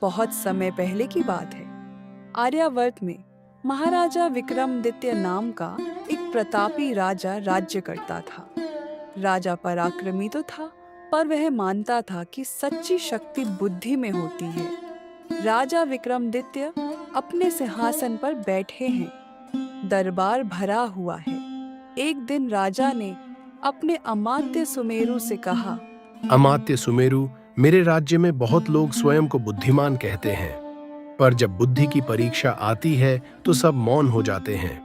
बहुत समय पहले की बात है। आर्यावर्त में महाराजा विक्रमादित्य नाम का एक प्रतापी राजा राज्य करता था। राजा पराक्रमी तो था, पर वह मानता था कि सच्ची शक्ति बुद्धि में होती है। राजा विक्रमादित्य अपने सिंहासन पर बैठे हैं। दरबार भरा हुआ है। एक दिन राजा ने अपने अमात्य सुमेरु से कहा, अमात्य सुमेरु, मेरे राज्य में बहुत लोग स्वयं को बुद्धिमान कहते हैं, पर जब बुद्धि की परीक्षा आती है तो सब मौन हो जाते हैं।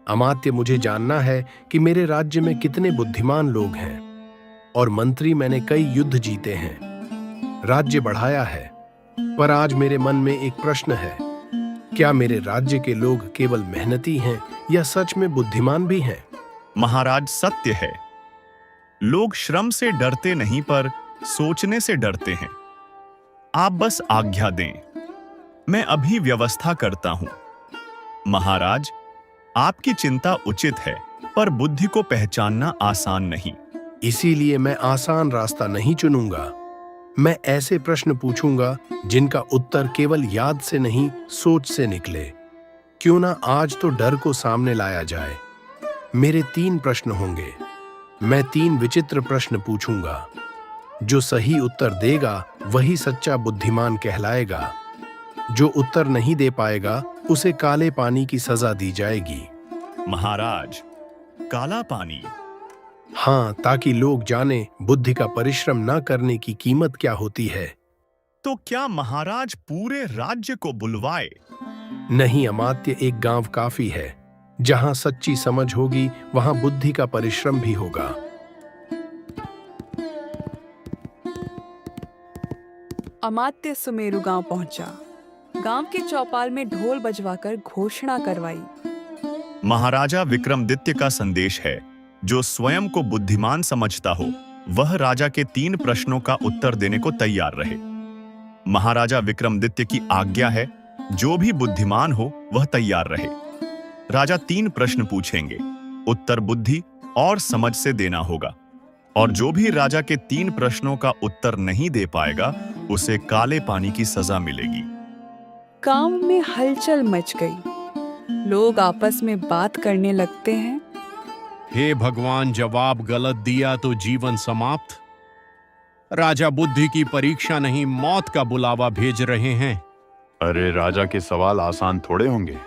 अमात्य, मुझे जानना है कि मेरे राज्य में कितने बुद्धिमान लोग हैं, और मंत्री मैंने कई युद्ध जीते हैं, राज्य बढ़ाया है, पर आज मेरे मन में एक प्रश्न है, क्या मेरे राज्य के लोग केवल मेहनती हैं या सच में बुद्धिमान भी हैं? महाराज, सत्य है, लोग श्रम से डरते नहीं पर सोचने से डरते हैं। आप बस आज्ञा दें, मैं अभी व्यवस्था करता हूं। महाराज, आपकी चिंता उचित है, पर बुद्धि को पहचानना आसान नहीं। इसीलिए मैं आसान रास्ता नहीं चुनूंगा। मैं ऐसे प्रश्न पूछूंगा जिनका उत्तर केवल याद से नहीं, सोच से निकले। क्यों ना आज तो डर को सामने लाया जाए। मेरे 3 प्रश्न होंगे। मैं 3 विचित्र प्रश्न पूछूंगा। जो सही उत्तर देगा वही सच्चा बुद्धिमान कहलाएगा। जो उत्तर नहीं दे पाएगा उसे काले पानी की सजा दी जाएगी। महाराज, काला पानी? हाँ, ताकि लोग जाने बुद्धि का परिश्रम न करने की कीमत क्या होती है। तो क्या महाराज पूरे राज्य को बुलवाए? नहीं अमात्य, एक गांव काफी है। जहां सच्ची समझ होगी वहां बुद्धि का परिश्रम भी होगा। अमात्य सुमेरु गांव पहुंचा। गांव के चौपाल में ढोल बजवाकर घोषणा करवाई, महाराजा विक्रमादित्य का संदेश है, जो स्वयं को बुद्धिमान समझता हो वह राजा के 3 प्रश्नों का उत्तर देने को तैयार रहे। महाराजा विक्रमादित्य की आज्ञा है, जो भी बुद्धिमान हो वह तैयार रहे। राजा 3 प्रश्न पूछेंगे, उत्तर बुद्धि और समझ से देना होगा, और जो भी राजा के 3 प्रश्नों का उत्तर नहीं दे पाएगा उसे काले पानी की सजा मिलेगी। गांव में हलचल मच गई। लोग आपस में बात करने लगते हैं, हे भगवान, जवाब गलत दिया तो जीवन समाप्त। राजा बुद्धि की परीक्षा नहीं, मौत का बुलावा भेज रहे हैं। अरे राजा के सवाल आसान थोड़े होंगे।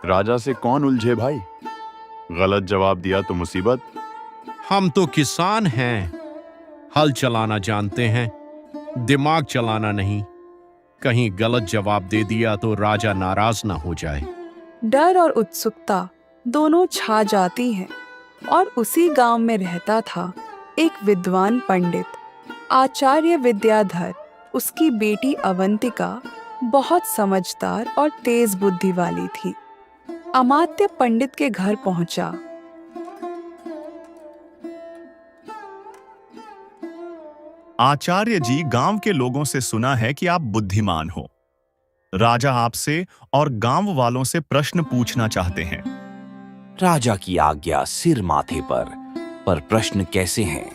राजा से कौन उलझे भाई? गलत जवाब दिया तो मुसीबत। हम तो किसान हैं, हल चलाना जानते हैं, दिमाग चलाना नहीं। कहीं गलत जवाब दे दिया तो राजा नाराज ना हो जाए। डर और उत्सुकता दोनों छा जाती हैं। और उसी गांव में रहता था एक विद्वान पंडित, आचार्य विद्याधर। उसकी बेटी अवंतिका बहुत समझदार और तेज बुद्धि वाली थी। अमात्य पंडित के घर पहुंचा। आचार्य जी, गांव के लोगों से सुना है कि आप बुद्धिमान हो। राजा आपसे और गांव वालों से प्रश्न पूछना चाहते हैं। राजा की आज्ञा सिर माथे पर प्रश्न कैसे हैं?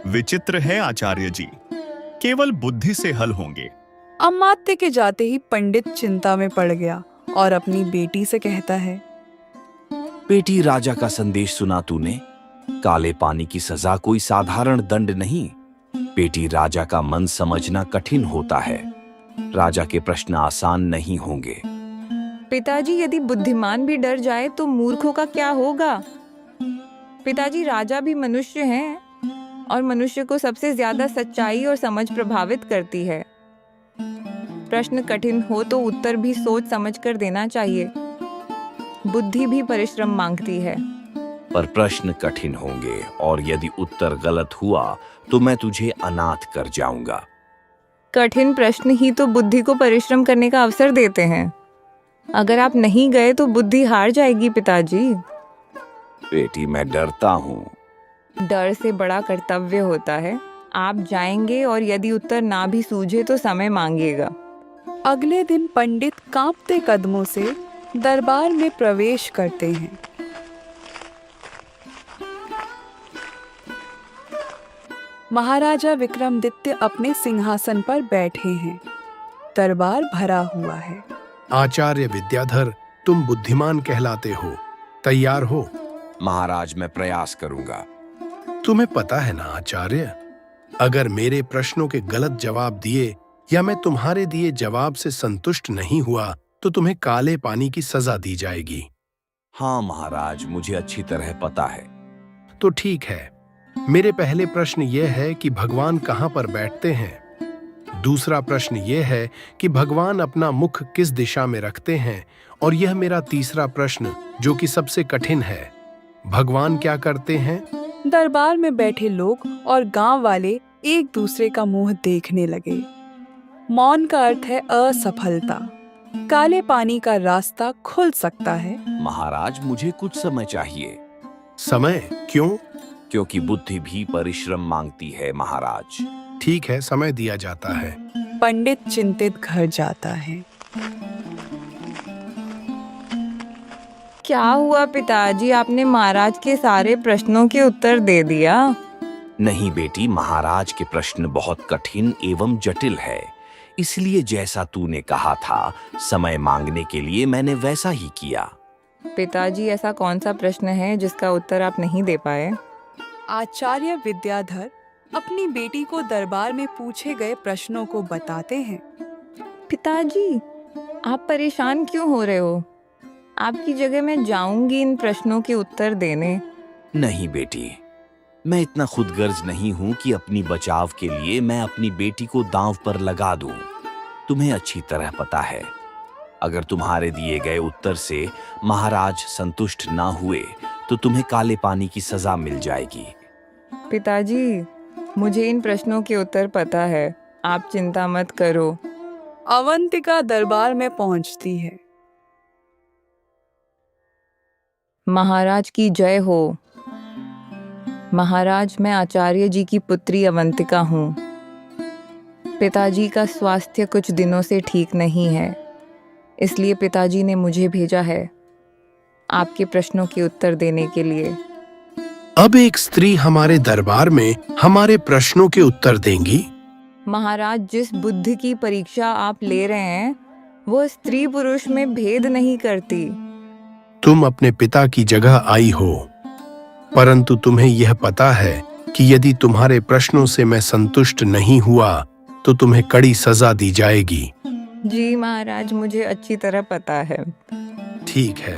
विचित्र है आचार्य जी, केवल बुद्धि से हल होंगे। अमात्य के जाते ही पंडित चिंता में पड़ गया और अपनी बेटी से कहता है, बेटी, राजा का संदेश सुना तूने? काले पानी की सजा कोई साधारण दंड नहीं। बेटी, राजा का मन समझना कठिन होता है। राजा के प्रश्न आसान नहीं होंगे। पिताजी, यदि बुद्धिमान भी डर जाए तो मूर्खों का क्या होगा? पिताजी, राजा भी मनुष्य हैं और मनुष्य को सबसे ज्यादा सच्चाई और समझ प्रभावित करती है। प्रश्न कठिन हो तो उत्तर भी सोच समझ कर देना चाहिए। बुद्धि भी परिश्रम मांगती है। पर प्रश्न कठिन होंगे और यदि उत्तर गलत हुआ तो मैं तुझे अनाथ कर जाऊंगा। कठिन प्रश्न ही तो बुद्धि को परिश्रम करने का अवसर देते हैं। अगर आप नहीं गए तो बुद्धि हार जाएगी पिताजी। बेटी, मैं डरता हूँ। डर से बड़ा कर्तव्य होता है। आप जाएंगे और यदि उत्तर ना भी सूझे तो समय मांगिएगा। अगले दिन पंडित कांपते कदमों से दरबार में प्रवेश करते हैं। महाराजा विक्रमादित्य अपने सिंहासन पर बैठे हैं। दरबार भरा हुआ है। आचार्य विद्याधर, तुम बुद्धिमान कहलाते हो। तैयार हो? महाराज, मैं प्रयास करूंगा। तुम्हें पता है ना आचार्य, अगर मेरे प्रश्नों के गलत जवाब दिए या मैं तुम्हारे दिए जवाब से संतुष्ट नहीं हुआ तो तुम्हें काले पानी की सजा दी जाएगी। हाँ महाराज, मुझे अच्छी तरह पता है। तो ठीक है, मेरे पहले प्रश्न यह है कि भगवान कहाँ पर बैठते हैं। दूसरा प्रश्न यह है कि भगवान अपना मुख किस दिशा में रखते हैं। और यह मेरा तीसरा प्रश्न, जो कि सबसे कठिन है, भगवान क्या करते हैं। दरबार में बैठे लोग और गांव वाले एक दूसरे का मुंह देखने लगे। मौन का अर्थ है असफलता। काले पानी का रास्ता खुल सकता है। महाराज, मुझे कुछ समय चाहिए। समय? क्यों? क्योंकि बुद्धि भी परिश्रम मांगती है महाराज। ठीक है, समय दिया जाता है। पंडित चिंतित घर जाता है। क्या हुआ पिताजी, आपने महाराज के सारे प्रश्नों के उत्तर दे दिया? नहीं बेटी, महाराज के प्रश्न बहुत कठिन एवं जटिल है, इसलिए जैसा तूने कहा था समय मांगने के लिए मैंने वैसा ही किया। पिताजी, ऐसा कौन सा प्रश्न है जिसका उत्तर आप नहीं दे पाए? आचार्य विद्याधर अपनी बेटी को दरबार में पूछे गए प्रश्नों को बताते हैं। पिताजी, आप परेशान क्यों हो रहे हो? आपकी जगह मैं जाऊंगी इन प्रश्नों के उत्तर देने। नहीं बेटी, मैं इतना खुदगर्ज नहीं हूं कि अपनी बचाव के लिए मैं अपनी बेटी को दांव पर लगा दूं। तुम्हें अच्छी तरह पता है, अगर तुम्हारे दिए गए उत्तर से महाराज संतुष्ट ना हुए तो तुम्हें काले पानी की सजा मिल जाएगी। पिताजी, मुझे इन प्रश्नों के उत्तर पता है, आप चिंता मत करो। अवंतिका दरबार में पहुंचती है। महाराज की जय हो। महाराज, मैं आचार्य जी की पुत्री अवंतिका हूँ। पिताजी का स्वास्थ्य कुछ दिनों से ठीक नहीं है, इसलिए पिताजी ने मुझे भेजा है आपके प्रश्नों के उत्तर देने के लिए। अब एक स्त्री हमारे दरबार में हमारे प्रश्नों के उत्तर देंगी। महाराज, जिस बुद्धि की परीक्षा आप ले रहे हैं वो स्त्री पुरुष में भेद नहीं करती। तुम अपने पिता की जगह आई हो, परंतु तुम्हें यह पता है कि यदि तुम्हारे प्रश्नों से मैं संतुष्ट नहीं हुआ तो तुम्हें कड़ी सजा दी जाएगी। जी महाराज, मुझे अच्छी तरह पता है। ठीक है,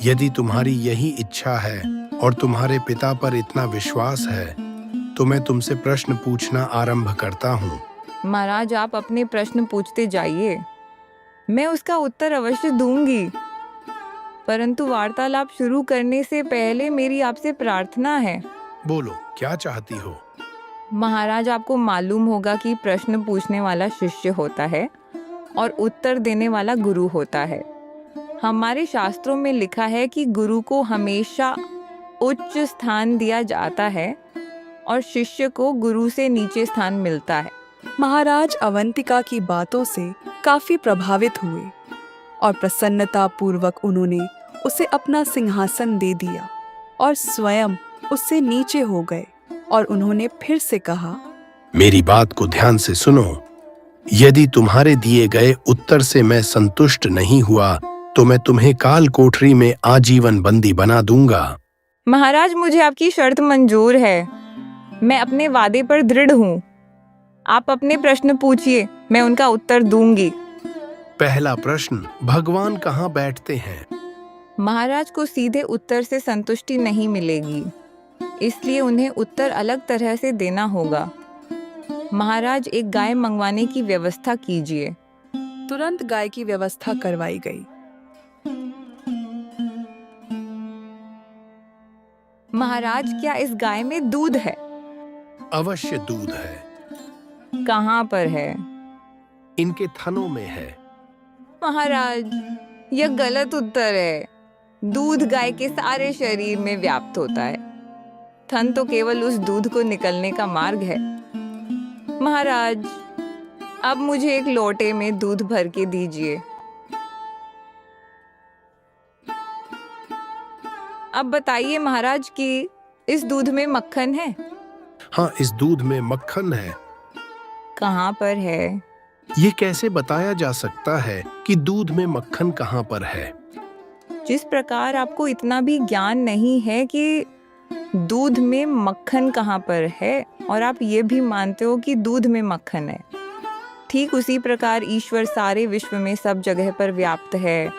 यदि तुम्हारी यही इच्छा है और तुम्हारे पिता पर इतना विश्वास है तो मैं तुमसे प्रश्न पूछना आरंभ करता हूँ। महाराज, आप अपने प्रश्न पूछते जाइए, मैं उसका उत्तर अवश्य दूंगी, परंतु वार्तालाप शुरू करने से पहले मेरी आपसे प्रार्थना है। बोलो, क्या चाहती हो? महाराज, आपको मालूम होगा कि प्रश्न पूछने वाला शिष्य होता है और उत्तर देने वाला गुरु होता है। हमारे शास्त्रों में लिखा है कि गुरु को हमेशा उच्च स्थान दिया जाता है और शिष्य को गुरु से नीचे स्थान मिलता है। महाराज अवंतिका की बातों से काफी प्रभावित हुए और प्रसन्नता पूर्वक उन्होंने उसे अपना सिंहासन दे दिया और स्वयं उससे नीचे हो गए और उन्होंने फिर से कहा, मेरी बात को ध्यान से सुनो। यदि तुम्हारे दिए गए उत्तर से मैं संतुष्ट नहीं हुआ तो मैं तुम्हें काल कोठरी में आजीवन बंदी बना दूंगा। महाराज, मुझे आपकी शर्त मंजूर है, मैं अपने वादे पर दृढ़ हूँ। आप अपने प्रश्न पूछिए, मैं उनका उत्तर दूंगी। पहला प्रश्न, भगवान कहाँ बैठते हैं? महाराज को सीधे उत्तर से संतुष्टि नहीं मिलेगी, इसलिए उन्हें उत्तर अलग तरह से देना होगा। महाराज, एक गाय मंगवाने की व्यवस्था कीजिए। तुरंत गाय की व्यवस्था करवाई गई। महाराज, क्या इस गाय में दूध है? अवश्य दूध है। कहाँ पर है? इनके थनों में है। महाराज, यह गलत उत्तर है। दूध गाय के सारे शरीर में व्याप्त होता है, थन तो केवल उस दूध को निकलने का मार्ग है। महाराज, अब मुझे एक लोटे में दूध भर के दीजिए। अब बताइए महाराज कि इस दूध में मक्खन है? हाँ, इस दूध में मक्खन है। कहाँ पर है? ये कैसे बताया जा सकता है कि दूध में मक्खन कहाँ पर है? जिस प्रकार आपको इतना भी ज्ञान नहीं है कि दूध में मक्खन कहाँ पर है और आप ये भी मानते हो कि दूध में मक्खन है, ठीक उसी प्रकार ईश्वर सारे विश्व में सब जगह पर व्याप्त है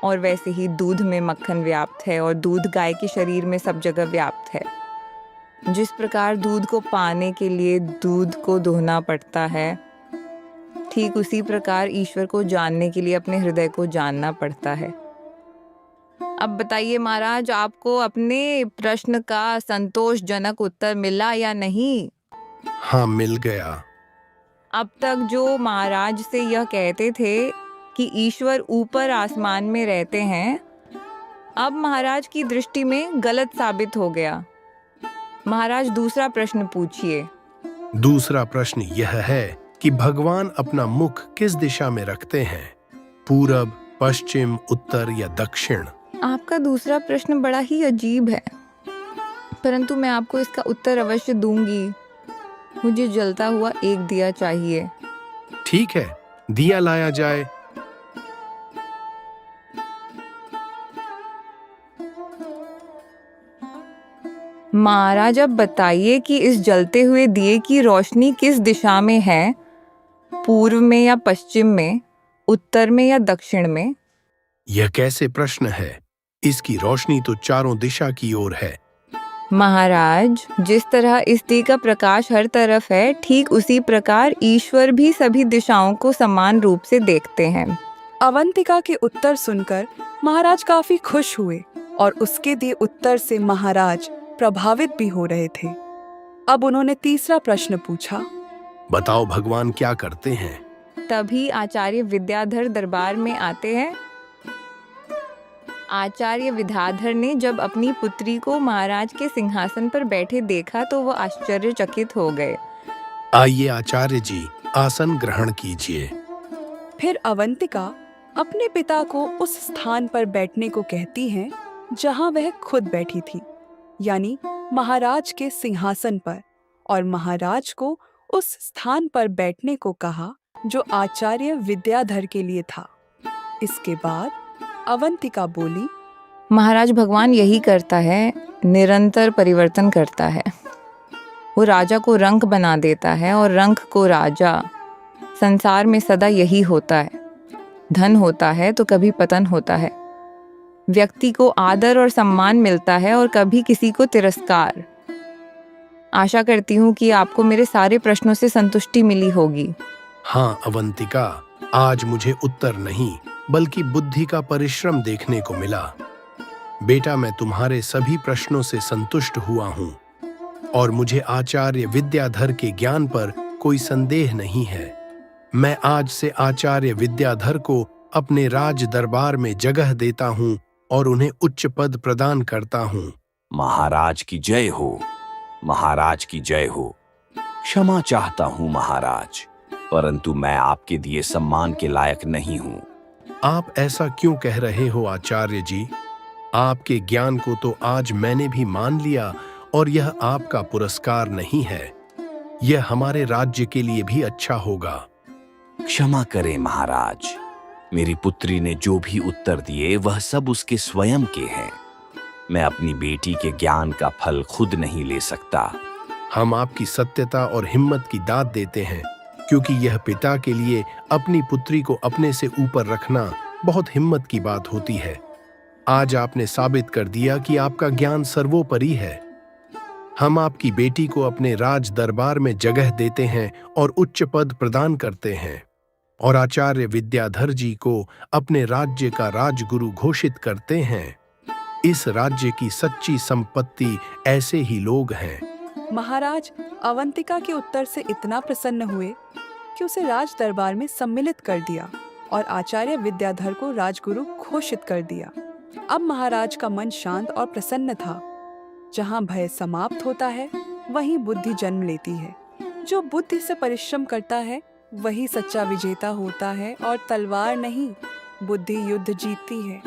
और वैसे ही दूध में मक्खन व्याप्त है और दूध गाय के शरीर में सब जगह व्याप्त है। जिस प्रकार दूध को पाने के लिए दूध को दोहना पड़ता है, ठीक उसी प्रकार ईश्वर को जानने के लिए अपने हृदय को जानना पड़ता है। अब बताइए महाराज, आपको अपने प्रश्न का संतोषजनक उत्तर मिला या नहीं? हाँ, मिल गया। अब तक जो महाराज से यह कहते थे कि ईश्वर ऊपर आसमान में रहते हैं, अब महाराज की दृष्टि में गलत साबित हो गया। महाराज दूसरा प्रश्न पूछिए। दूसरा प्रश्न यह है कि भगवान अपना मुख किस दिशा में रखते हैं? पूरब, पश्चिम, उत्तर या दक्षिण? आपका दूसरा प्रश्न बड़ा ही अजीब है, परंतु मैं आपको इसका उत्तर अवश्य दूंगी। मुझे जलता हुआ एक दिया चाहिए। ठीक है, दिया लाया जाए। महाराज अब बताइए कि इस जलते हुए दिए की रोशनी किस दिशा में है? पूर्व में या पश्चिम में, उत्तर में या दक्षिण में? यह कैसे प्रश्न है? इसकी रोशनी तो चारों दिशा की ओर है। महाराज, जिस तरह इस दिए का प्रकाश हर तरफ है, ठीक उसी प्रकार ईश्वर भी सभी दिशाओं को समान रूप से देखते हैं। अवंतिका के उत्तर सुनकर महाराज काफी खुश हुए और उसके दिए उत्तर से महाराज प्रभावित भी हो रहे थे। अब उन्होंने तीसरा प्रश्न पूछा। बताओ भगवान क्या करते हैं? तभी आचार्य विद्याधर दरबार में आते हैं। आचार्य विद्याधर ने जब अपनी पुत्री को महाराज के सिंहासन पर बैठे देखा तो वह आश्चर्यचकित हो गए। आइए आचार्य जी, आसन ग्रहण कीजिए। फिर अवंतिका अपने पिता को उस स्थान पर बैठने को कहती हैं जहां वह खुद बैठी थी, यानी महाराज के सिंहासन पर, और महाराज को उस स्थान पर बैठने को कहा जो आचार्य विद्याधर के लिए था। इसके बाद अवंतिका बोली, महाराज, भगवान यही करता है, निरंतर परिवर्तन करता है। वो राजा को रंक बना देता है और रंक को राजा। संसार में सदा यही होता है। धन होता है तो कभी पतन होता है। व्यक्ति को आदर और सम्मान मिलता है और कभी किसी को तिरस्कार। आशा करती हूँ कि आपको मेरे सारे प्रश्नों से संतुष्टि मिली होगी। हाँ अवंतिका, आज मुझे उत्तर नहीं बल्कि बुद्धि का परिश्रम देखने को मिला। बेटा, मैं तुम्हारे सभी प्रश्नों से संतुष्ट हुआ हूँ और मुझे आचार्य विद्याधर के ज्ञान पर कोई संदेह नहीं है। मैं आज से आचार्य विद्याधर को अपने राज दरबार में जगह देता हूँ और उन्हें उच्च पद प्रदान करता हूँ। महाराज की जय हो, महाराज की जय हो। क्षमा चाहता हूँ महाराज, परंतु मैं आपके दिए सम्मान के लायक नहीं हूँ। आप ऐसा क्यों कह रहे हो आचार्य जी? आपके ज्ञान को तो आज मैंने भी मान लिया और यह आपका पुरस्कार नहीं है। यह हमारे राज्य के लिए भी अच्छा होगा। क्षमा करें महाराज, मेरी पुत्री ने जो भी उत्तर दिए वह सब उसके स्वयं के हैं। मैं अपनी बेटी के ज्ञान का फल खुद नहीं ले सकता। हम आपकी सत्यता और हिम्मत की दाद देते हैं, क्योंकि यह पिता के लिए अपनी पुत्री को अपने से ऊपर रखना बहुत हिम्मत की बात होती है। आज आपने साबित कर दिया कि आपका ज्ञान सर्वोपरि है। हम आपकी बेटी को अपने राज दरबार में जगह देते हैं और उच्च पद प्रदान करते हैं और आचार्य विद्याधर जी को अपने राज्य का राजगुरु घोषित करते हैं। इस राज्य की सच्ची संपत्ति ऐसे ही लोग हैं। महाराज अवंतिका के उत्तर से इतना प्रसन्न हुए कि उसे राज दरबार में सम्मिलित कर दिया और आचार्य विद्याधर को राजगुरु घोषित कर दिया। अब महाराज का मन शांत और प्रसन्न था। जहाँ भय समाप्त होता है वहीं बुद्धि जन्म लेती है। जो बुद्धि से परिश्रम करता है वही सच्चा विजेता होता है और तलवार नहीं, बुद्धि युद्ध जीतती है।